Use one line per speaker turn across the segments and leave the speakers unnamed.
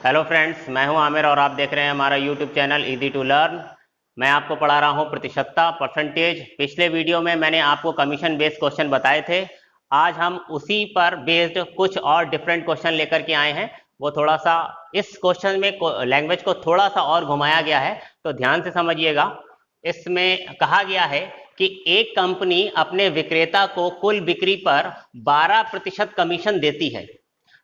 Hello friends, मैं हूं आमिर और आप देख रहे हैं हमारा YouTube channel easy to learn. मैं आपको पढ़ा रहा हूं प्रतिशतता परसेंटेज। पिछले वीडियो में मैंने आपको कमीशन बेस्ड क्वेश्चन बताए थे। आज हम उसी पर बेस्ड कुछ और डिफरेंट क्वेश्चन लेकर के आए हैं। वो थोड़ा सा इस क्वेश्चन में लैंग्वेज को थोड़ा सा और घुमाया गया है, तो ध्यान से समझिएगा। इसमें कहा गया है कि एक कंपनी अपने विक्रेता को कुल बिक्री पर 12% कमीशन देती है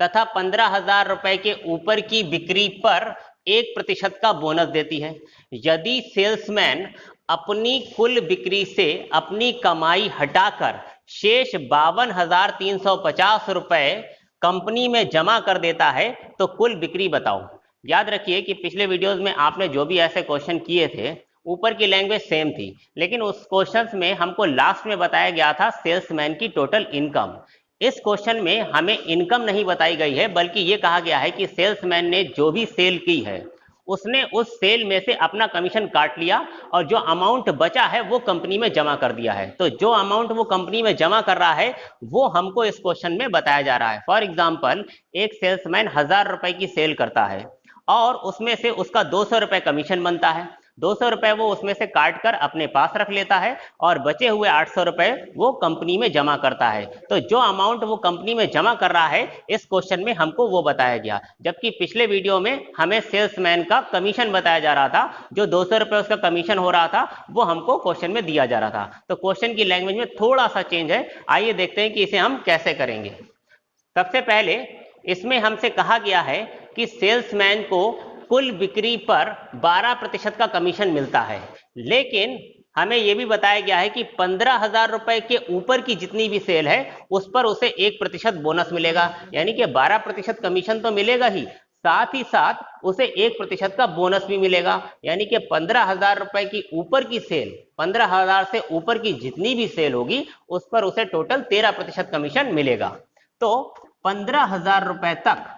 तथा 15,000 रुपए के ऊपर की बिक्री पर 1% का बोनस देती है। यदि सेल्समैन अपनी कुल बिक्री से अपनी कमाई हटाकर शेष 52,350 रुपए कंपनी में जमा कर देता है तो कुल बिक्री बताओ। याद रखिए कि पिछले वीडियोस में आपने जो भी ऐसे क्वेश्चन किए थे, ऊपर की लैंग्वेज सेम थी, लेकिन उस क्वेश्चंस में हमको लास्ट में बताया गया था सेल्समैन की टोटल इनकम। इस क्वेश्चन में हमें इनकम नहीं बताई गई है, बल्कि ये कहा गया है कि सेल्समैन ने जो भी सेल की है उसने उस सेल में से अपना कमीशन काट लिया और जो अमाउंट बचा है वो कंपनी में जमा कर दिया है। तो जो अमाउंट वो कंपनी में जमा कर रहा है वो हमको इस क्वेश्चन में बताया जा रहा है। फॉर एग्जाम्पल, एक सेल्समैन 1,000 रुपए की सेल करता है और उसमें से उसका 200 रुपए कमीशन बनता है। 200 रुपए वो उसमें से काट कर अपने पास रख लेता है और बचे हुए 800 रुपए वो कंपनी में जमा करता है। तो जो अमाउंट वो कंपनी में जमा कर रहा है इस क्वेश्चन में हमको वो बताया गया, जबकि पिछले वीडियो में हमें सेल्समैन का कमीशन बताया जा रहा था। जो 200 रुपए उसका कमीशन हो रहा था वो हमको क्वेश्चन में दिया जा रहा था। तो क्वेश्चन की लैंग्वेज में थोड़ा सा चेंज है। आइए देखते हैं कि इसे हम कैसे करेंगे। सबसे पहले इसमें हमसे कहा गया है कि सेल्समैन को कुल बिक्री पर 12% का कमीशन मिलता है, लेकिन हमें यह भी बताया गया है कि 15,000 रुपए के ऊपर की जितनी भी सेल है उस पर उसे 1% बोनस मिलेगा। यानी कि 12% कमीशन तो मिलेगा ही, साथ ही साथ उसे 1% का बोनस भी मिलेगा। यानी कि 15,000 रुपए की ऊपर की सेल, 15,000 से ऊपर की जितनी भी सेल होगी उस पर उसे टोटल 13% कमीशन मिलेगा। तो 15,000 रुपए तक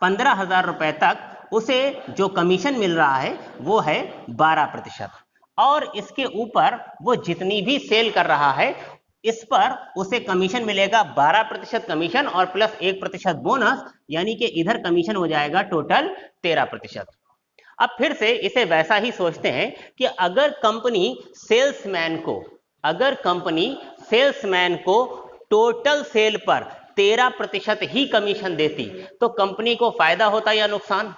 15,000 रुपए तक उसे जो कमीशन मिल रहा है वो है 12%, और इसके ऊपर वो जितनी भी सेल कर रहा है इस पर उसे कमीशन मिलेगा 12% कमीशन और प्लस 1% बोनस। यानी कि इधर कमीशन हो जाएगा टोटल 13%। अब फिर से इसे वैसा ही सोचते हैं कि अगर कंपनी सेल्समैन को टोटल सेल पर 13% ही कमीशन देती तो कंपनी को फायदा होता या नुकसान?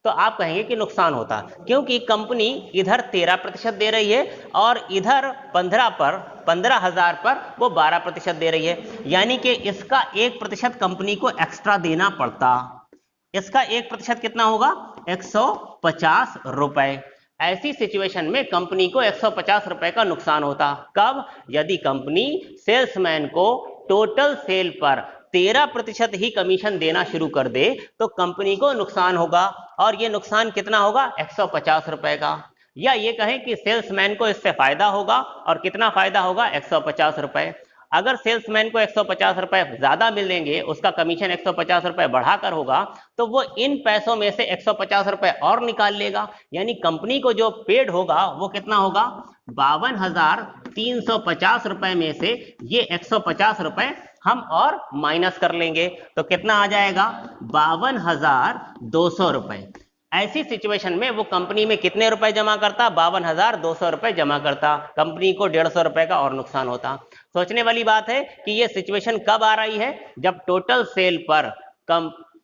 तो आप कहेंगे कि नुकसान होता, क्योंकि कंपनी इधर 13% दे रही है और इधर 15,000 पर वो 12% दे रही है। यानी कि इसका 1% कंपनी को एक्स्ट्रा देना पड़ता। इसका 1% कितना होगा? 150 रुपए। ऐसी सिचुएशन में कंपनी को 150 रुपए का नुकसान होता। कब? यदि कंपनी सेल्समैन को टोटल सेल पर 13% ही कमीशन देना शुरू कर दे तो कंपनी को नुकसान होगा। और ये नुकसान कितना होगा? 150 रुपए का। या ये कहें कि सेल्समैन को इससे फायदा होगा, और कितना फायदा होगा? 150 रुपए। अगर सेल्समैन को 150 रुपए ज्यादा मिलेंगे, उसका कमीशन 150 रुपए बढ़ाकर होगा, तो वो इन पैसों में से 150 रुपए और निकाल लेगा। यानी कंपनी को जो पेड होगा वो कितना होगा? 52,350 रुपए में से ये 150 रुपए हम और माइनस कर लेंगे, तो कितना आ जाएगा? 52,200 रुपए। ऐसी सिचुएशन में वो कंपनी में कितने रुपए जमा करता? 52,200 रुपए जमा करता। कंपनी को 150 रुपए का और नुकसान होता। सोचने वाली बात है कि ये सिचुएशन कब आ रही है? जब टोटल सेल पर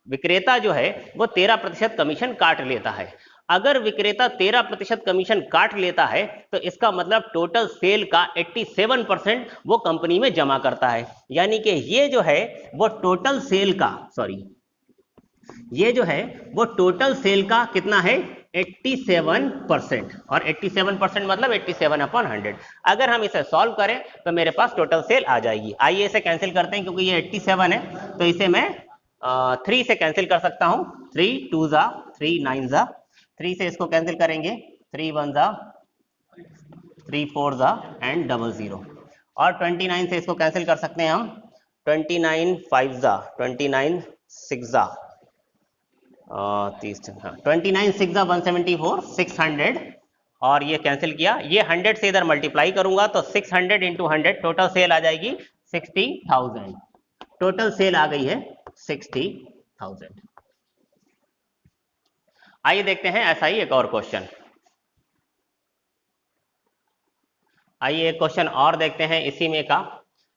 विक्रेता जो है वो 13% कमीशन काट लेता है। अगर विक्रेता 13% कमीशन काट लेता है तो इसका मतलब टोटल सेल का 87% वो कंपनी में जमा करता है। यानी कि ये जो है वो टोटल सेल का टोटल सेल का कितना है? 87%। और 87% मतलब 87/100। अगर हम इसे सॉल्व करें तो मेरे पास टोटल सेल आ जाएगी। आइए इसे कैंसिल करते हैं, क्योंकि ये 87 है तो इसे मैं 3 से कैंसिल कर सकता हूं। 3 2 जा 3 9 जा 3 से इसको कैंसिल करेंगे। 3 1 जा 3 4 जा एंड 00। और 29 से इसको कैंसिल कर सकते हैं हम। 29 5 जा 29 6 जा 29 6 जा 174 600। और ये कैंसिल किया, ये 100 से इधर मल्टीप्लाई करूंगा तो 600 इंटू 100 टोटल सेल आ जाएगी 60,000। टोटल सेल आ गई है 60,000। आइए देखते हैं ऐसा ही एक और क्वेश्चन। आइए एक क्वेश्चन और देखते हैं इसी में का।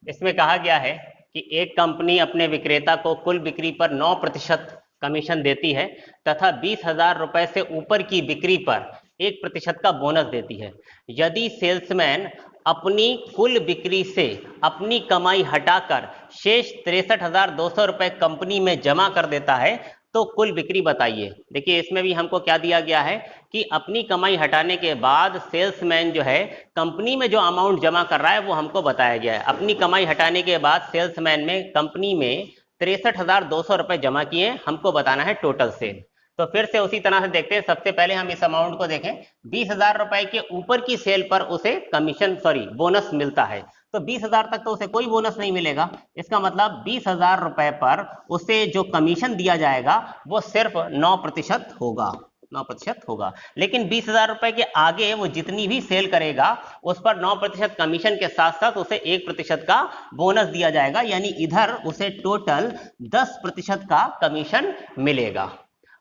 इसमें कहा गया है कि एक कंपनी अपने विक्रेता को कुल बिक्री पर 9% कमीशन देती है तथा 20,000 रुपए से ऊपर की बिक्री पर 1% का बोनस देती है। यदि सेल्समैन अपनी कुल बिक्री से अपनी कमाई हटाकर शेष 63,200 रुपए कंपनी में जमा कर देता है तो कुल बिक्री बताइए। देखिए इसमें भी हमको क्या दिया गया है कि अपनी कमाई हटाने के बाद सेल्समैन जो है कंपनी में जो अमाउंट जमा कर रहा है वो हमको बताया गया है। अपनी कमाई हटाने के बाद सेल्समैन में कंपनी में 63,200 रुपए जमा किए, हमको बताना है टोटल सेल। तो फिर से उसी तरह से देखते हैं। सबसे पहले हम इस अमाउंट को देखें। 20,000 रुपए के ऊपर की सेल पर उसे कमीशन बोनस मिलता है। तो 20,000 तक तो उसे कोई बोनस नहीं मिलेगा। इसका मतलब 20,000 रुपए पर उसे जो कमीशन दिया जाएगा वो सिर्फ 9% होगा, 9% होगा। लेकिन 20,000 रुपए के आगे वो जितनी भी सेल करेगा उस पर 9% कमीशन के साथ साथ उसे 1% का बोनस दिया जाएगा, यानी इधर उसे टोटल 10% का कमीशन मिलेगा।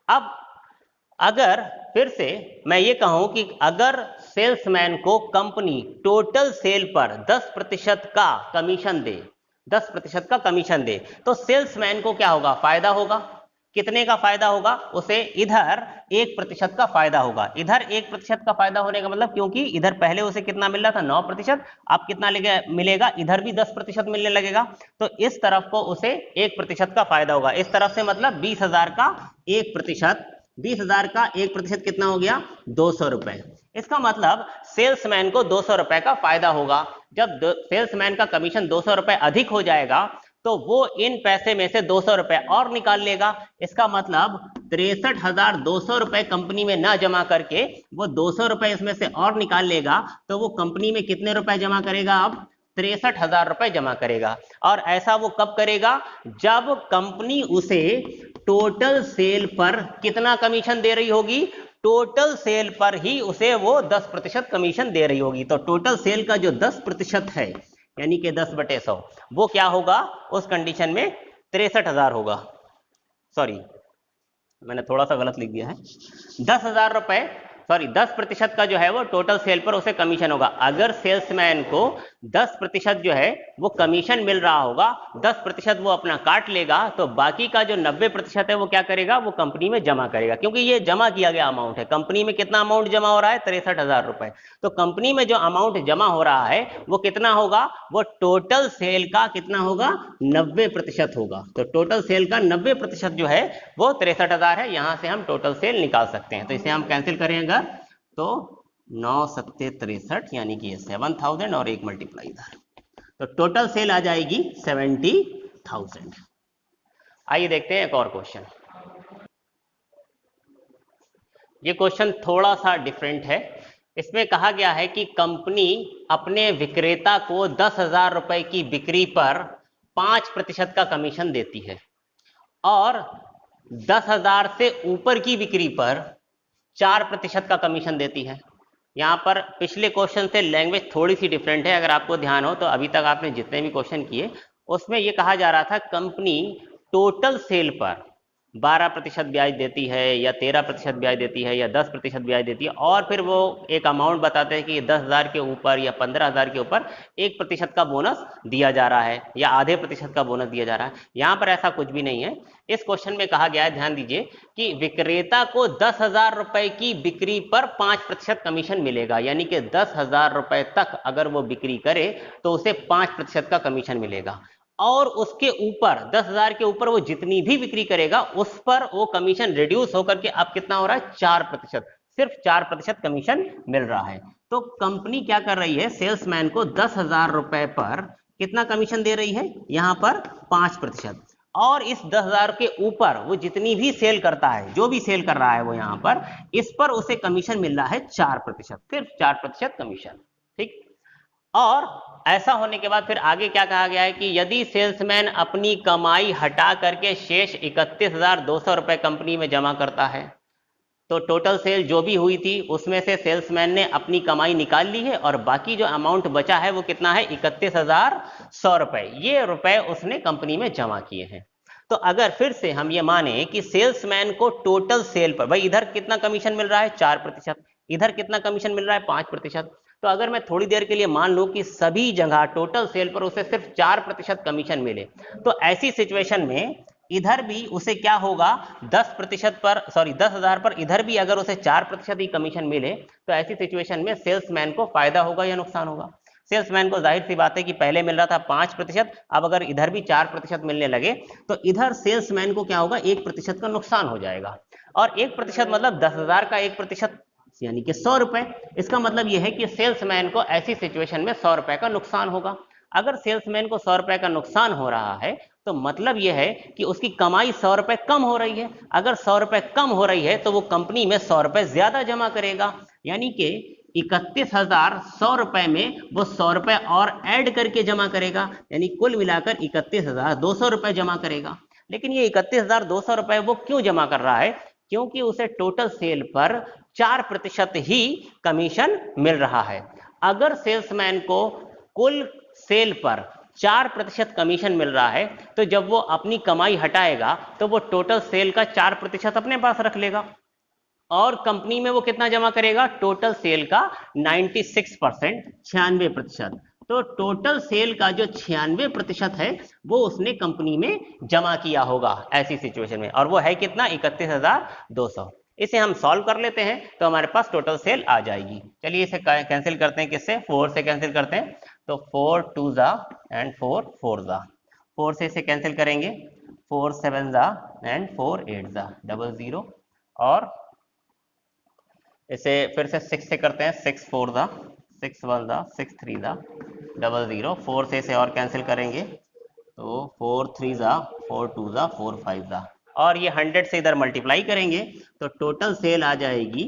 अब अगर फिर से मैं ये कहूं कि अगर सेल्समैन को कंपनी टोटल सेल पर 10% का कमीशन दे, 10% का कमीशन दे, तो सेल्समैन को क्या होगा? फायदा होगा। कितने का फायदा होगा? उसे इधर 1% का फायदा होगा। इधर 1% का फायदा होने का मतलब, क्योंकि इधर पहले उसे कितना मिल रहा था? 9%। अब कितना मिलेगा? इधर भी 10% मिलने लगेगा। तो इस तरफ को उसे 1% का फायदा होगा। इस तरफ से मतलब 20,000 का 1%, 20,000 का 1% कितना हो गया? 200 रुपए। इसका मतलब सेल्समैन को 200 रुपए का फायदा होगा। जब सेल्समैन का कमीशन 200 रुपए अधिक हो जाएगा तो वो इन पैसे में से 200 रुपए और निकाल लेगा। इसका मतलब 63,200 रुपए कंपनी में ना जमा करके वो 200 रुपए इसमें से और निकाल लेगा। तो वो कंपनी में कितने रुपए जमा करेगा? अब 63,000 रुपए जमा करेगा। और ऐसा वो कब करेगा? जब कंपनी उसे टोटल सेल पर कितना कमीशन दे रही होगी? टोटल सेल पर ही उसे वो 10% कमीशन दे रही होगी। तो टोटल सेल का जो 10% है, यानी कि 10/100, वो क्या होगा उस कंडीशन में? 63,000 होगा। सॉरी, मैंने थोड़ा सा गलत लिख दिया है। 10,000 रुपए, सॉरी 10% का जो है वो टोटल सेल पर उसे कमीशन होगा। अगर सेल्समैन को 10% जो है वो कमीशन मिल रहा होगा, 10% वो अपना काट लेगा, तो बाकी का जो 90% है वो क्या करेगा? वो कंपनी में जमा करेगा। क्योंकि ये जमा किया गया अमाउंट है। कंपनी में कितना अमाउंट जमा हो रहा है? 63,000 रुपए। तो कंपनी में जो अमाउंट जमा हो रहा है वो कितना होगा? वो टोटल सेल का कितना होगा? 90% होगा। तो टोटल सेल का 90% जो है वो 63,000 है। यहां से हम टोटल सेल निकाल सकते हैं। तो इसे हम कैंसिल करेंगे तो 9 सत्ते 63, यानी कि 7,000 और 1 मल्टीप्लाई इधर, तो टोटल सेल आ जाएगी 70,000। आइए देखते हैं एक और क्वेश्चन। ये क्वेश्चन थोड़ा सा डिफरेंट है। इसमें कहा गया है कि कंपनी अपने विक्रेता को 10,000 रुपए की बिक्री पर 5% का कमीशन देती है और 10,000 से ऊपर की बिक्री पर 4% का कमीशन देती है। यहाँ पर पिछले क्वेश्चन से लैंग्वेज थोड़ी सी डिफरेंट है। अगर आपको ध्यान हो तो अभी तक आपने जितने भी क्वेश्चन किए उसमें यह कहा जा रहा था कंपनी टोटल सेल पर 12% ब्याज देती है या 13% ब्याज देती है या 10% ब्याज देती है, और फिर वो एक अमाउंट बताते हैं कि 10,000 के ऊपर या 15,000 के ऊपर 1% का बोनस दिया जा रहा है या आधे प्रतिशत का बोनस दिया जा रहा है। यहाँ पर ऐसा कुछ भी नहीं है। इस क्वेश्चन में कहा गया है, ध्यान दीजिए, कि विक्रेता को 10,000 रुपए की बिक्री पर 5% कमीशन मिलेगा। यानी कि 10,000 रुपए तक अगर वो बिक्री करे तो उसे 5% का कमीशन मिलेगा। और उसके ऊपर 10,000 के ऊपर वो जितनी भी बिक्री करेगा उस पर वो कमीशन रिड्यूस होकर के अब कितना हो रहा है? 4%। सिर्फ 4% कमीशन मिल रहा है। तो कंपनी क्या कर रही है? सेल्समैन को 10,000 रुपए पर कितना कमीशन दे रही है? यहां पर 5%। और इस 10,000 के ऊपर वो जितनी भी सेल करता है, जो भी सेल कर रहा है वो यहां पर, इस पर उसे कमीशन मिल रहा है 4%, सिर्फ 4% कमीशन। ठीक। और ऐसा होने के बाद फिर आगे क्या कहा गया है कि यदि सेल्समैन अपनी कमाई हटा करके शेष 31,200 रुपए कंपनी में जमा करता है, तो टोटल सेल जो भी हुई थी उसमें से सेल्समैन ने अपनी कमाई निकाल ली है और बाकी जो अमाउंट बचा है वो कितना है? 31,100 रुपए। ये रुपए उसने कंपनी में जमा किए हैं। तो अगर फिर से हम ये माने कि सेल्समैन को टोटल सेल पर, भाई इधर कितना कमीशन मिल रहा है 4%, इधर कितना कमीशन मिल रहा है 5%, तो अगर मैं थोड़ी देर के लिए मान लूं कि सभी जगह टोटल सेल पर उसे सिर्फ 4% कमीशन मिले, तो ऐसी सिचुएशन में इधर भी उसे क्या होगा 10% पर, सॉरी 10,000 पर इधर भी अगर उसे 4% ही कमीशन मिले, तो ऐसी सिचुएशन में सेल्समैन को फायदा होगा या नुकसान होगा? सेल्समैन को जाहिर सी बात है कि पहले मिल रहा था 5%, अब अगर इधर भी 4% मिलने लगे तो इधर सेल्समैन को क्या होगा 1% का नुकसान हो जाएगा। और 1% मतलब 10,000 का 1% यानी कि 100 रुपए। इसका मतलब यह है कि सेल्समैन को ऐसी सिचुएशन में 100 रुपए का नुकसान होगा। अगर सेल्समैन को 100 रुपए का नुकसान हो रहा है तो मतलब यह है कि उसकी कमाई 100 रुपए कम हो रही है। अगर 100 रुपए कम हो रही है तो वो कंपनी में 100 रुपए ज्यादा जमा करेगा, यानी कि 31,100 रुपए में वो 100 रुपए और ऐड करके जमा करेगा, यानी कुल मिलाकर 31,200 रुपए जमा करेगा। लेकिन ये 31,200 रुपए वो क्यों जमा कर रहा है? क्योंकि उसे टोटल सेल पर 4% ही कमीशन मिल रहा है। अगर सेल्समैन को कुल सेल पर 4% कमीशन मिल रहा है तो जब वो अपनी कमाई हटाएगा तो वो टोटल सेल का 4% अपने पास रख लेगा और कंपनी में वो कितना जमा करेगा? टोटल सेल का 96%, 96%। तो टोटल सेल का जो 96% है वो उसने कंपनी में जमा किया होगा ऐसी सिचुएशन में, और वो है कितना 31,200। इसे हम सॉल्व कर लेते हैं तो हमारे पास टोटल सेल आ जाएगी। चलिए इसे कैंसिल करते हैं, किससे? 4 से कैंसिल करते हैं। तो 4 2 जा एंड 4 4 जा, 4 से इसे कैंसिल करेंगे, 4 7 जा एंड 4 8 जा, 00। और इसे फिर से 6 से करते हैं, 6 4 दा, 6 1 दा, 6 3 दा, 00। 4 से इसे और कैंसिल करेंगे तो 4 3 दा, 4 2 दा, 4 5 दा, और ये 100 से इधर मल्टीप्लाई करेंगे तो टोटल सेल आ जाएगी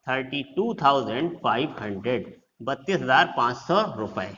32,500, 32,500 रुपए।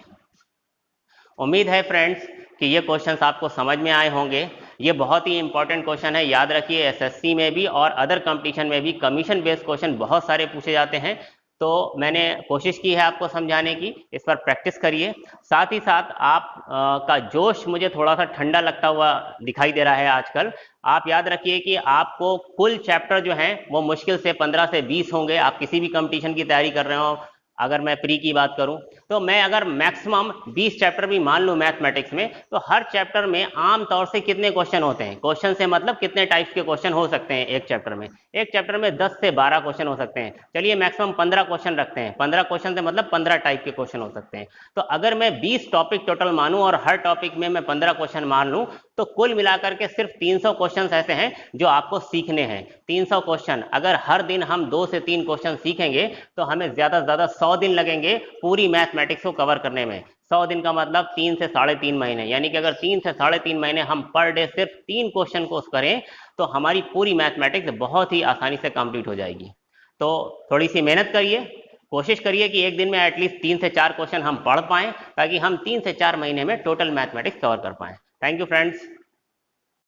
उम्मीद है फ्रेंड्स कि ये क्वेश्चंस आपको समझ में आए होंगे। ये बहुत ही इंपॉर्टेंट क्वेश्चन है, याद रखिए एसएससी में भी और अदर कंपटीशन में भी कमीशन बेस्ड क्वेश्चन बहुत सारे पूछे जाते हैं। तो मैंने कोशिश की है आपको समझाने की, इस पर प्रैक्टिस करिए। साथ ही साथ आप का जोश मुझे थोड़ा सा ठंडा लगता हुआ दिखाई दे रहा है आजकल। आप याद रखिए कि आपको कुल चैप्टर जो हैं वो मुश्किल से 15 से 20 होंगे। आप किसी भी कंपटीशन की तैयारी कर रहे हो, अगर मैं प्री की बात करूं तो मैं अगर मैक्सिमम 20 चैप्टर भी मान लूं मैथमेटिक्स में, तो हर चैप्टर में आम तौर से कितने क्वेश्चन होते हैं? क्वेश्चन से मतलब कितने टाइप्स के क्वेश्चन हो सकते हैं एक चैप्टर में? एक चैप्टर में 10 से 12 क्वेश्चन हो सकते हैं। चलिए मैक्सिमम 15 क्वेश्चन रखते हैं, 15 क्वेश्चन से मतलब 15 टाइप के क्वेश्चन हो सकते हैं। तो अगर मैं 20 टॉपिक टोटल मानूं और हर टॉपिक में मैं 15 क्वेश्चन मान लूं, तो कुल मिलाकर के सिर्फ 300 क्वेश्चन ऐसे हैं जो आपको सीखने हैं। 300 क्वेश्चन, अगर हर दिन हम 2 से 3 क्वेश्चन सीखेंगे तो हमें ज्यादा से ज्यादा 100 दिन लगेंगे पूरी मैथमेटिक्स को कवर करने में। 100 दिन का मतलब 3 से 3.5 महीने, यानी कि अगर 3 से 3.5 महीने हम पर डे सिर्फ 3 क्वेश्चन को करें तो हमारी पूरी मैथमेटिक्स बहुत ही आसानी से कंप्लीट हो जाएगी। तो थोड़ी सी मेहनत करिए, कोशिश करिए कि एक दिन में एटलीस्ट 3 से 4 क्वेश्चन हम पढ़ पाएं, ताकि हम 3 से 4 महीने में टोटल मैथमेटिक्स कवर कर पाएं। Thank you friends.